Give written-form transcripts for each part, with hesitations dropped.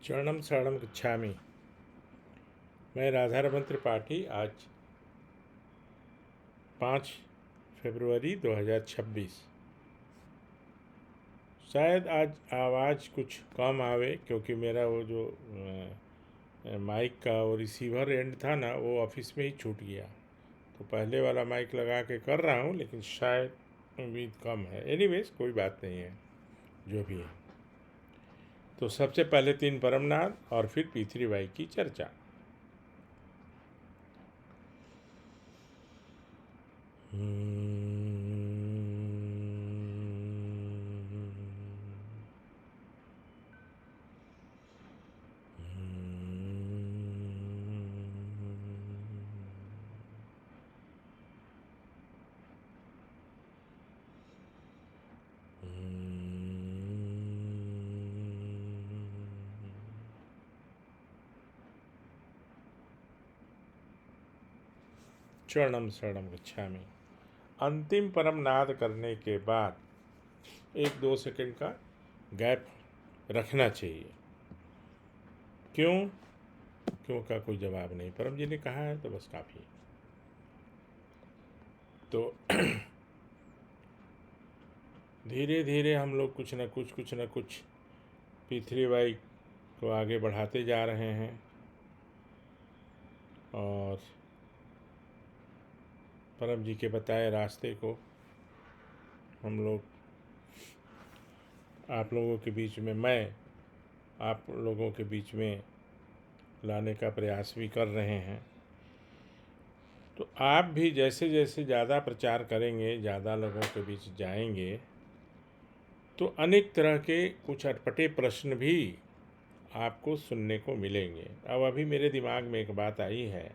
चरणम शरणम गच्छामि। मैं राधारमण त्रिपाठी। आज 5 फरवरी 2026। शायद आज आवाज़ कुछ कम आवे क्योंकि मेरा वो जो माइक का वो रिसीवर एंड था ना, वो ऑफिस में ही छूट गया। तो पहले वाला माइक लगा के कर रहा हूँ, लेकिन शायद उम्मीद कम है। एनीवेज कोई बात नहीं है, जो भी है। तो सबसे पहले 3 परमनाद और फिर पीथरी बाई की चर्चा। चरणम शरणम गच्छामि। अंतिम परम नाद करने के बाद 1-2 सेकंड का गैप रखना चाहिए। क्यों? क्यों का कोई जवाब नहीं, परम जी ने कहा है तो बस काफ़ी। तो धीरे धीरे हम लोग कुछ न कुछ पीथरी बाई को आगे बढ़ाते जा रहे हैं और परम जी के बताए रास्ते को हम लोग आप लोगों के बीच में, मैं आप लोगों के बीच में लाने का प्रयास भी कर रहे हैं। तो आप भी जैसे जैसे ज़्यादा प्रचार करेंगे, ज़्यादा लोगों के बीच जाएंगे, तो अनेक तरह के कुछ अटपटे प्रश्न भी आपको सुनने को मिलेंगे। अब अभी मेरे दिमाग में एक बात आई है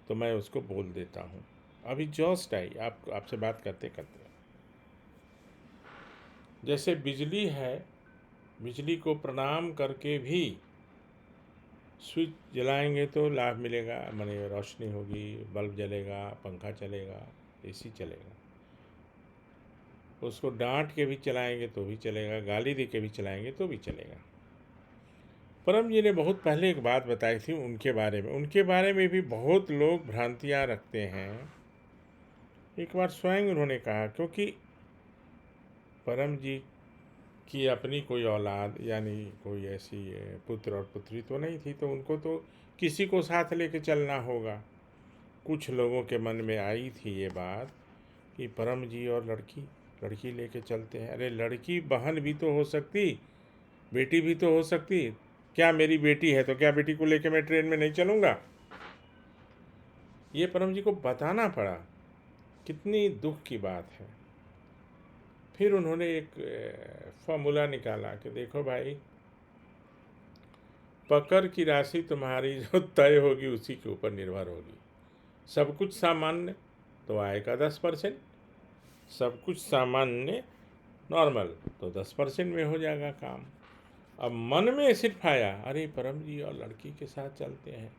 तो मैं उसको बोल देता हूँ। अभी जस्ट आई आपसे बात करते करते। जैसे बिजली है, बिजली को प्रणाम करके भी स्विच जलाएंगे तो लाभ मिलेगा, माने रोशनी होगी, बल्ब जलेगा, पंखा चलेगा, एसी चलेगा। उसको डांट के भी चलाएंगे तो भी चलेगा, गाली दे के भी चलाएंगे तो भी चलेगा। परम जी ने बहुत पहले एक बात बताई थी उनके बारे में भी बहुत लोग भ्रांतियाँ रखते हैं। एक बार स्वयं उन्होंने कहा, क्योंकि परम जी की अपनी कोई औलाद यानी कोई ऐसी पुत्र और पुत्री तो नहीं थी, तो उनको तो किसी को साथ लेके चलना होगा। कुछ लोगों के मन में आई थी ये बात कि परम जी और लड़की लड़की लेके चलते हैं। अरे लड़की बहन भी तो हो सकती, बेटी भी तो हो सकती। क्या मेरी बेटी है तो क्या बेटी को लेके मैं ट्रेन में नहीं चलूँगा? ये परम जी को बताना पड़ा। कितनी दुख की बात है। फिर उन्होंने एक फॉर्मूला निकाला कि देखो भाई, पकड़ की राशि तुम्हारी जो तय होगी उसी के ऊपर निर्भर होगी। सब कुछ सामान्य तो आय का 10%, सब कुछ सामान्य नॉर्मल तो 10% में हो जाएगा काम। अब मन में सिर्फ आया, अरे परम जी और लड़की के साथ चलते हैं,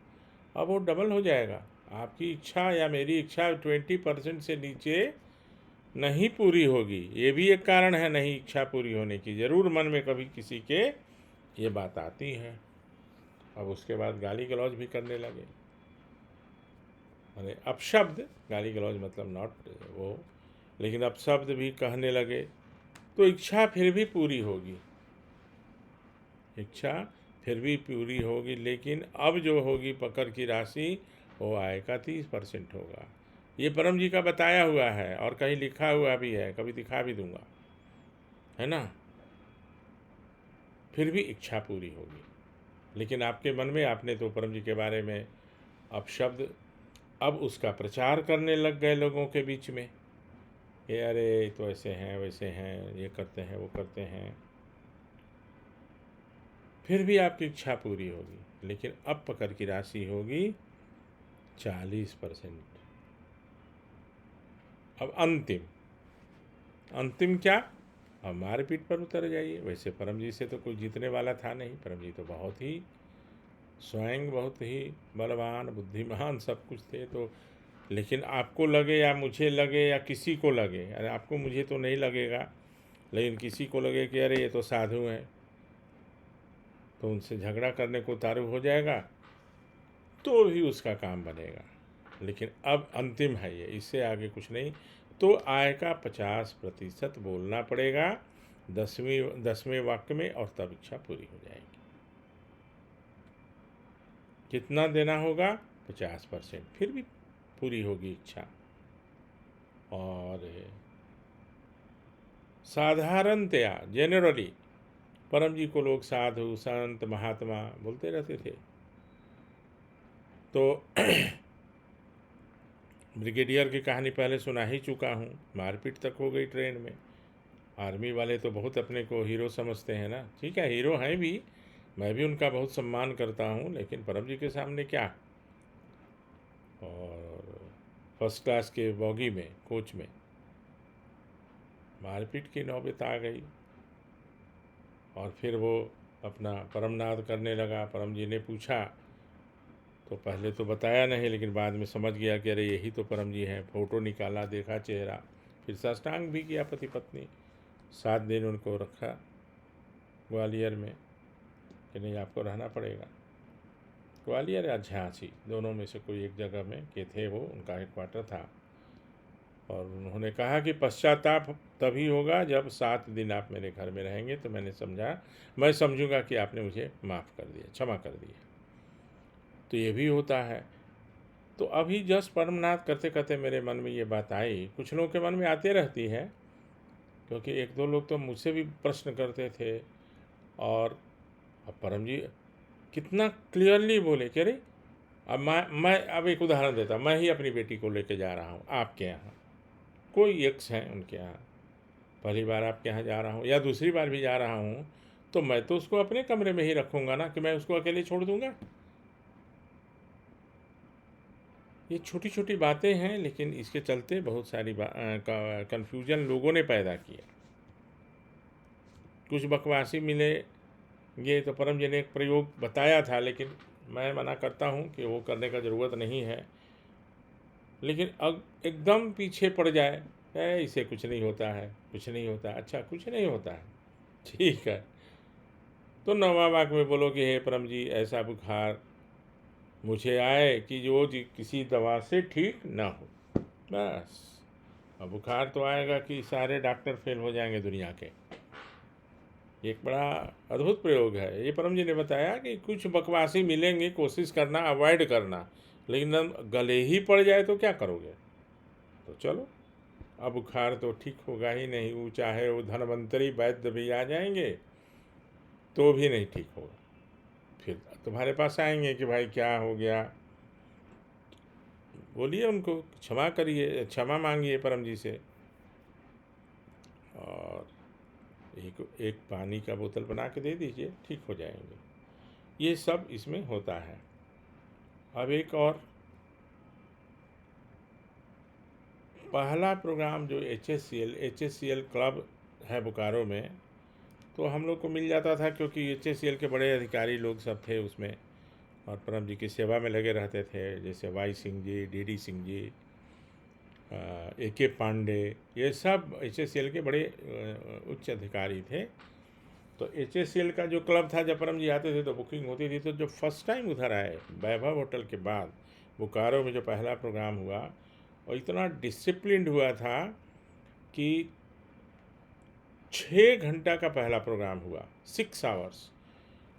अब वो डबल हो जाएगा। आपकी इच्छा या मेरी इच्छा 20% से नीचे नहीं पूरी होगी। ये भी एक कारण है नहीं इच्छा पूरी होने की। ज़रूर मन में कभी किसी के ये बात आती है। अब उसके बाद गाली गलौज भी करने लगे। अरे अपशब्द, गाली गलौज मतलब नॉट वो, लेकिन अपशब्द भी कहने लगे। तो इच्छा फिर भी पूरी होगी, इच्छा फिर भी पूरी होगी, लेकिन अब जो होगी पकड़ की राशि वो आय का 30% होगा। ये परम जी का बताया हुआ है और कहीं लिखा हुआ भी है, कभी दिखा भी दूंगा, है ना। फिर भी इच्छा पूरी होगी। लेकिन आपके मन में, आपने तो परम जी के बारे में अपशब्द अब उसका प्रचार करने लग गए लोगों के बीच में। ये अरे तो ऐसे हैं वैसे हैं, ये करते हैं वो करते हैं। फिर भी आपकी इच्छा पूरी होगी, लेकिन अब पकड़ की राशि होगी 40%। अब अंतिम अंतिम क्या? अब मारपीट पर उतर जाइए। वैसे परम जी से तो कोई जीतने वाला था नहीं। परम जी तो बहुत ही स्वयं बहुत ही बलवान बुद्धिमान सब कुछ थे। तो लेकिन आपको लगे या मुझे लगे या किसी को लगे, अरे आपको मुझे तो नहीं लगेगा, लेकिन किसी को लगे कि अरे ये तो साधु हैं, तो उनसे झगड़ा करने को उतारू हो जाएगा तो भी उसका काम बनेगा। लेकिन अब अंतिम है ये, इससे आगे कुछ नहीं। तो आय का 50% बोलना पड़ेगा 10वें वाक्य में, और तब इच्छा पूरी हो जाएगी। कितना देना होगा? 50%, फिर भी पूरी होगी इच्छा। और साधारणतया जनरली परम जी को लोग साधु संत महात्मा बोलते रहते थे। तो ब्रिगेडियर की कहानी पहले सुना ही चुका हूँ, मारपीट तक हो गई ट्रेन में। आर्मी वाले तो बहुत अपने को हीरो समझते हैं ना। ठीक है, हीरो हैं भी, मैं भी उनका बहुत सम्मान करता हूँ, लेकिन परम जी के सामने क्या। और फर्स्ट क्लास के बॉगी में, कोच में मारपीट की नौबत आ गई। और फिर वो अपना परमनाद करने लगा। परम जी ने पूछा तो पहले तो बताया नहीं, लेकिन बाद में समझ गया कि अरे यही तो परम जी हैं। फ़ोटो निकाला, देखा चेहरा, फिर साष्टांग भी किया पति पत्नी। 7 दिन उनको रखा ग्वालियर में कि नहीं आपको रहना पड़ेगा। ग्वालियर या झांसी दोनों में से कोई एक जगह में के थे वो, उनका हेडक्वार्टर था। और उन्होंने कहा कि पश्चाताप तभी होगा जब 7 दिन आप मेरे घर में रहेंगे। तो मैंने समझा, मैं समझूंगा कि आपने मुझे माफ़ कर दिया, क्षमा कर दिया। तो ये भी होता है। तो अभी जस्ट परमनाथ करते करते मेरे मन में ये बात आई, कुछ लोगों के मन में आते रहती है, क्योंकि 1-2 लोग तो मुझसे भी प्रश्न करते थे। और अब परम जी कितना क्लियरली बोले कि अरे अब मैं अब एक उदाहरण देता, मैं ही अपनी बेटी को लेके जा रहा हूँ आपके यहाँ, कोई एक्स हैं उनके यहाँ, पहली बार आपके यहाँ जा रहा हूँ या दूसरी बार भी जा रहा हूँ, तो मैं तो उसको अपने कमरे में ही रखूँगा ना, कि मैं उसको अकेले छोड़ दूँगा। ये छोटी छोटी बातें हैं, लेकिन इसके चलते बहुत सारी कन्फ्यूजन लोगों ने पैदा किया। कुछ बकवासी मिले ये, तो परम जी ने एक प्रयोग बताया था, लेकिन मैं मना करता हूँ कि वो करने का ज़रूरत नहीं है। लेकिन अब एकदम पीछे पड़ जाए, इसे कुछ नहीं होता है, कुछ नहीं होता। अच्छा, कुछ नहीं होता है, ठीक है। तो 9वां वाक्य में बोलो कि हे परम जी, ऐसा बुखार मुझे आए कि जो किसी दवा से ठीक ना हो, बस। अब बुखार तो आएगा कि सारे डॉक्टर फेल हो जाएंगे दुनिया के। एक बड़ा अद्भुत प्रयोग है ये। परम जी ने बताया कि कुछ बकवासी मिलेंगे, कोशिश करना अवॉइड करना, लेकिन गले ही पड़ जाए तो क्या करोगे। तो चलो, अब बुखार तो ठीक होगा ही नहीं, वो चाहे वो धनवंतरी वैद्य भी आ जाएंगे तो भी नहीं ठीक होगा। फिर तुम्हारे पास आएंगे कि भाई क्या हो गया, बोलिए उनको, क्षमा करिए, क्षमा मांगिए परम जी से, और एक एक पानी का बोतल बना के दे दीजिए, ठीक हो जाएंगे। ये सब इसमें होता है। अब एक और पहला प्रोग्राम जो H S C L club है बोकारो में, तो हम लोग को मिल जाता था, क्योंकि एच के बड़े अधिकारी लोग सब थे उसमें, और परम जी की सेवा में लगे रहते थे, जैसे Y Singh ji, D Singh ji, AK Pandey, ये सब एच के बड़े उच्च अधिकारी थे। तो एच का जो क्लब था, जब परम जी आते थे तो बुकिंग होती थी। तो जो फर्स्ट टाइम उधर आए वैभव होटल के बाद, बोकारो में जो पहला प्रोग्राम हुआ, और इतना डिसिप्लिन्ड हुआ था कि 6 घंटा का पहला प्रोग्राम हुआ, 6 आवर्स।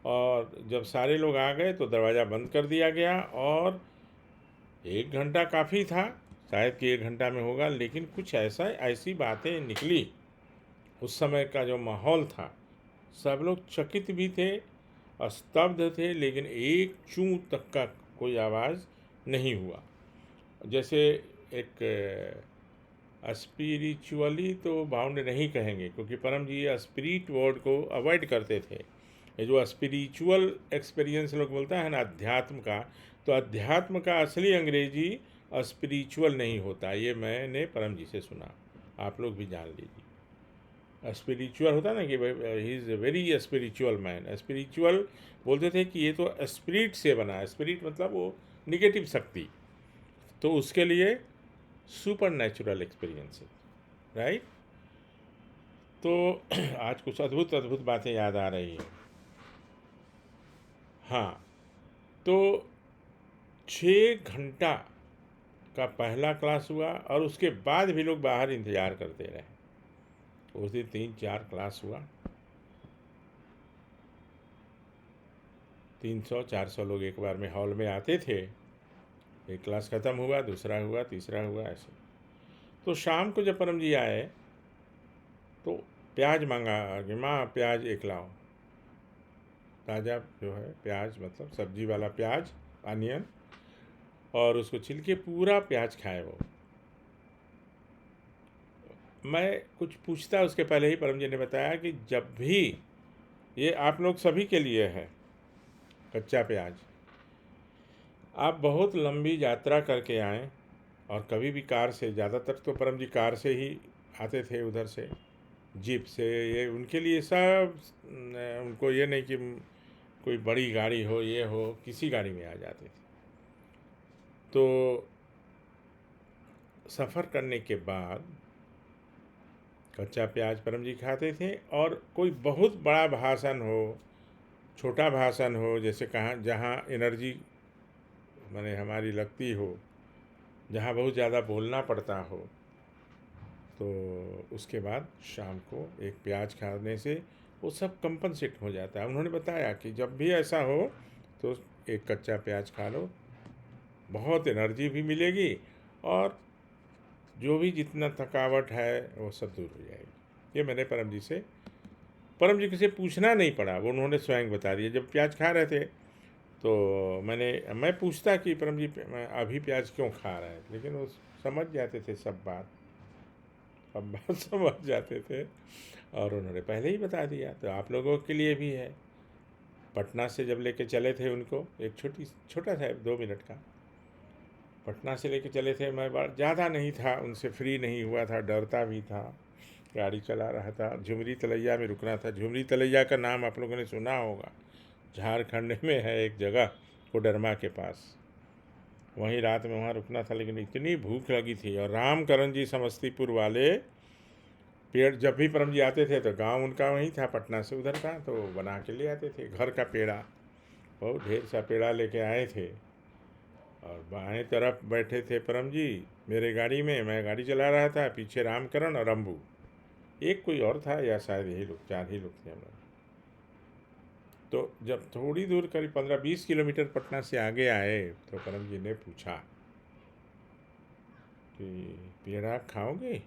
और जब सारे लोग आ गए तो दरवाज़ा बंद कर दिया गया, और 1 घंटा काफ़ी था, शायद कि 1 घंटा में होगा, लेकिन कुछ ऐसी बातें निकली। उस समय का जो माहौल था, सब लोग चकित भी थे, स्तब्ध थे, लेकिन एक चूं तक का कोई आवाज़ नहीं हुआ। जैसे एक स्पिरिचुअली तो बाउंड नहीं कहेंगे, क्योंकि परम जी स्पिरिट वर्ड को अवॉइड करते थे। ये जो स्पिरिचुअल एक्सपीरियंस लोग बोलता है ना, अध्यात्म का, तो अध्यात्म का असली अंग्रेजी स्पिरिचुअल नहीं होता। ये मैंने परम जी से सुना, आप लोग भी जान लीजिए। स्पिरिचुअल होता ना कि he is a very spiritual man. Spiritual बोलते थे कि ये तो स्पिरिट से बना है। स्पिरिट मतलब वो निगेटिव शक्ति, तो उसके लिए सुपर नेचुरल एक्सपीरियंस, राइट। तो आज कुछ अद्भुत अद्भुत बातें याद आ रही हैं। हाँ, तो 6 घंटा का पहला क्लास हुआ और उसके बाद भी लोग बाहर इंतज़ार करते रहे। उस दिन 3-4 क्लास हुआ, 300-400 लोग एक बार में हॉल में आते थे। एक क्लास ख़त्म हुआ, दूसरा हुआ, तीसरा हुआ, ऐसे। तो शाम को जब परम जी आए तो प्याज मांगा कि माँ प्याज एक लाओ, ताज़ा जो है प्याज, मतलब सब्जी वाला प्याज, अनियन, और उसको छिल के पूरा प्याज खाए वो। मैं कुछ पूछता उसके पहले ही परम जी ने बताया कि जब भी, ये आप लोग सभी के लिए है, कच्चा प्याज, आप बहुत लंबी यात्रा करके आएँ और कभी भी कार से, ज़्यादातर तो परम जी कार से ही आते थे उधर से, जीप से, ये उनके लिए सब उनको ये नहीं कि कोई बड़ी गाड़ी हो, ये हो, किसी गाड़ी में आ जाते थे। तो सफ़र करने के बाद कच्चा प्याज परम जी खाते थे, और कोई बहुत बड़ा भाषण हो, छोटा भाषण हो, जैसे कहाँ जहाँ एनर्जी माने हमारी लगती हो, जहाँ बहुत ज़्यादा बोलना पड़ता हो, तो उसके बाद शाम को एक प्याज खाने से वो सब कंपनसेट हो जाता है। उन्होंने बताया कि जब भी ऐसा हो तो एक कच्चा प्याज खा लो, बहुत एनर्जी भी मिलेगी, और जो भी जितना थकावट है वो सब दूर हो जाएगी। ये मैंने परम जी से पूछना नहीं पड़ा, वो उन्होंने स्वयं बता दिया। जब प्याज खा रहे थे तो मैं पूछता कि परम जी मैं अभी प्याज क्यों खा रहे हैं, लेकिन वो समझ जाते थे सब बात समझ जाते थे, और उन्होंने पहले ही बता दिया। तो आप लोगों के लिए भी है। पटना से जब लेके चले थे उनको, एक छोटा सा 2 मिनट का, पटना से लेके चले थे, मैं ज़्यादा नहीं था, उनसे फ्री नहीं हुआ था, डरता भी था, गाड़ी चला रहा था। झुमरी तलैया में रुकना था। झुमरी तलैया का नाम आप लोगों ने सुना होगा, झारखंड में है एक जगह, कोडरमा के पास। वहीं रात में वहाँ रुकना था, लेकिन इतनी भूख लगी थी। और रामकरण जी समस्तीपुर वाले, पेड़ जब भी परम जी आते थे तो गांव उनका वहीं था, पटना से उधर था, तो बना के ले आते थे घर का पेड़ा। बहुत ढेर सा पेड़ा लेके आए थे, और बाएं तरफ बैठे थे परम जी मेरे गाड़ी में, मैं गाड़ी चला रहा था, पीछे रामकरण और अम्बू, एक कोई और था, या शायद यही लोग, 4 ही लोग थे हम लोग। तो जब थोड़ी दूर करीब 15-20 किलोमीटर पटना से आगे आए तो परम जी ने पूछा कि पेड़ा खाओगे?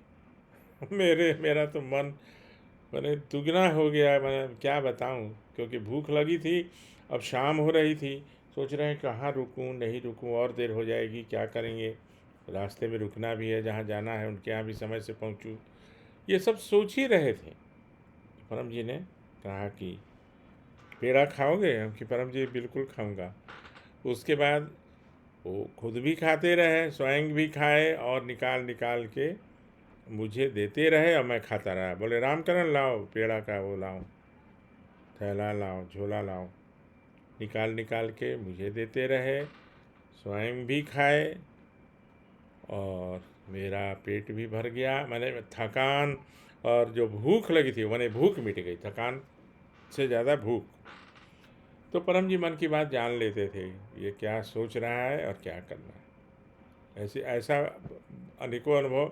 मेरा तो मन मैंने दुगना हो गया, मैं क्या बताऊं, क्योंकि भूख लगी थी, अब शाम हो रही थी, सोच रहे हैं कहाँ रुकूं, नहीं रुकूं, और देर हो जाएगी, क्या करेंगे, रास्ते में रुकना भी है, जहाँ जाना है उनके यहाँ भी समय से पहुँचूँ, ये सब सोच ही रहे थे। परम जी ने कहा कि पेड़ा खाओगे? हम कि परम जी बिल्कुल खाऊंगा। उसके बाद वो खुद भी खाते रहे, स्वयं भी खाए, और निकाल निकाल के मुझे देते रहे, और मैं खाता रहा। बोले रामकरण लाओ पेड़ा का वो लाओ, थैला लाओ, झोला लाओ, निकाल निकाल के मुझे देते रहे, स्वयं भी खाए, और मेरा पेट भी भर गया। मैंने थकान और जो भूख लगी थी, मैंने भूख मिट गई, थकान से ज़्यादा भूख। तो परम जी मन की बात जान लेते थे, ये क्या सोच रहा है और क्या करना है। ऐसा अनेकों अनुभव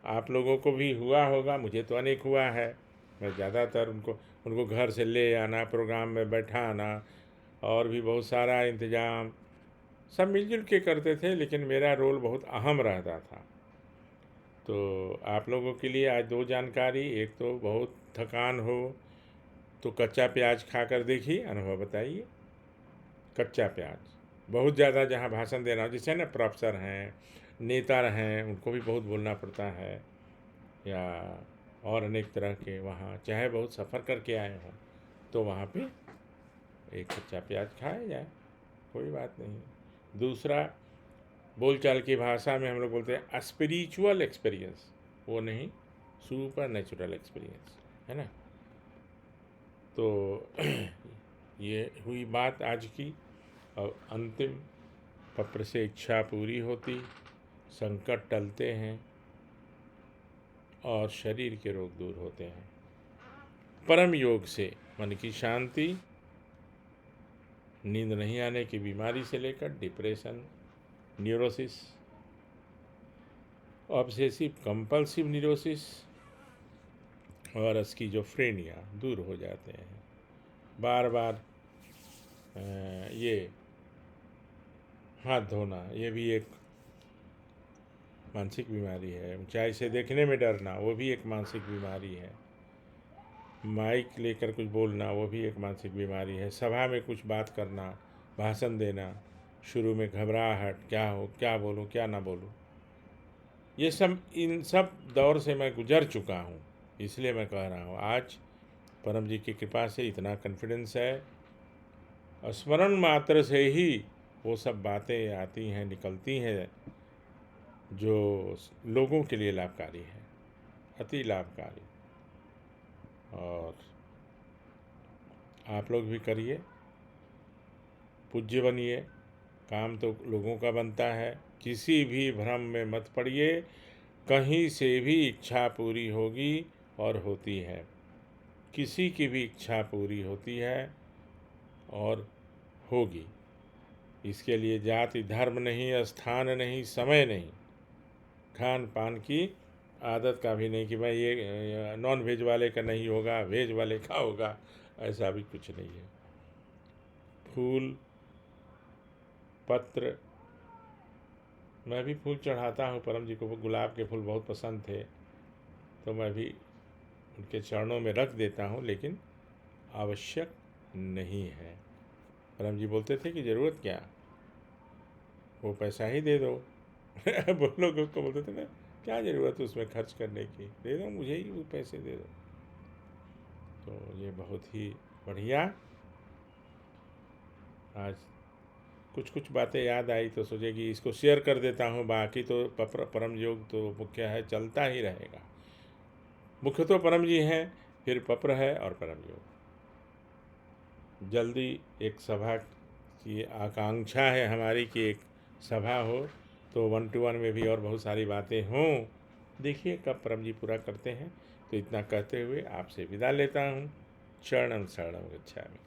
आप लोगों को भी हुआ होगा, मुझे तो अनेक हुआ है। मैं ज़्यादातर उनको घर से ले आना, प्रोग्राम में बैठाना, और भी बहुत सारा इंतज़ाम सब मिलजुल के करते थे, लेकिन मेरा रोल बहुत अहम रहता था। तो आप लोगों के लिए आज 2 जानकारी, एक तो बहुत थकान हो तो कच्चा प्याज खा कर देखिए, अनुभव बताइए। कच्चा प्याज, बहुत ज़्यादा जहाँ भाषण देना हो, जैसे ना प्रोफेसर हैं, नेता हैं, उनको भी बहुत बोलना पड़ता है, या और अनेक तरह के, वहाँ चाहे बहुत सफ़र करके आए हों तो वहाँ पे एक कच्चा प्याज खाया जाए, कोई बात नहीं। दूसरा, बोलचाल की भाषा में हम लोग बोलते हैं स्पिरिचुअल एक्सपीरियंस, वो नहीं, सुपर नेचुरल एक्सपीरियंस, है ना। तो ये हुई बात आज की। और अंतिम पत्र से इच्छा पूरी होती, संकट टलते हैं, और शरीर के रोग दूर होते हैं। परम योग से मन की शांति, नींद नहीं आने की बीमारी से लेकर depression, neurosis, obsessive compulsive neurosis और स्किज़ोफ्रेनिया दूर हो जाते हैं। बार बार ये हाथ धोना, ये भी एक मानसिक बीमारी है। ऊंचाई से देखने में डरना, वो भी एक मानसिक बीमारी है। माइक लेकर कुछ बोलना, वो भी एक मानसिक बीमारी है। सभा में कुछ बात करना, भाषण देना, शुरू में घबराहट, क्या हो, क्या बोलूं, क्या ना बोलूं, ये सब, इन सब दौर से मैं गुजर चुका हूँ। इसलिए मैं कह रहा हूँ, आज परम जी की कृपा से इतना कॉन्फिडेंस है, स्मरण मात्र से ही वो सब बातें आती हैं, निकलती हैं, जो लोगों के लिए लाभकारी है, अति लाभकारी। और आप लोग भी करिए, पूज्य बनिए। काम तो लोगों का बनता है, किसी भी भ्रम में मत पड़िए। कहीं से भी इच्छा पूरी होगी और होती है, किसी की भी इच्छा पूरी होती है और होगी। इसके लिए जाति धर्म नहीं, स्थान नहीं, समय नहीं, खान पान की आदत का भी नहीं कि भाई ये नॉन वेज वाले का नहीं होगा, वेज वाले का होगा, ऐसा भी कुछ नहीं है। फूल पत्र, मैं भी फूल चढ़ाता हूँ परम जी को, गुलाब के फूल बहुत पसंद थे, तो मैं भी उनके चरणों में रख देता हूँ, लेकिन आवश्यक नहीं है। परम जी बोलते थे कि ज़रूरत क्या, वो पैसा ही दे दो। वो लोगों को बोलते थे ना, क्या ज़रूरत है उसमें खर्च करने की, दे दो मुझे ही वो पैसे दे दो। तो ये बहुत ही बढ़िया, आज कुछ कुछ बातें याद आई तो सोचे कि इसको शेयर कर देता हूँ। बाकी तो परम योग तो मुख्य है, चलता ही रहेगा। मुख्य तो परम जी हैं, फिर पप्र है और परम योग। जल्दी एक सभा की आकांक्षा है हमारी कि एक सभा हो, तो 1 to 1 में भी और बहुत सारी बातें हों। देखिए कब परम जी पूरा करते हैं। तो इतना कहते हुए आपसे विदा लेता हूँ। शरणम शरणम गच्छामि।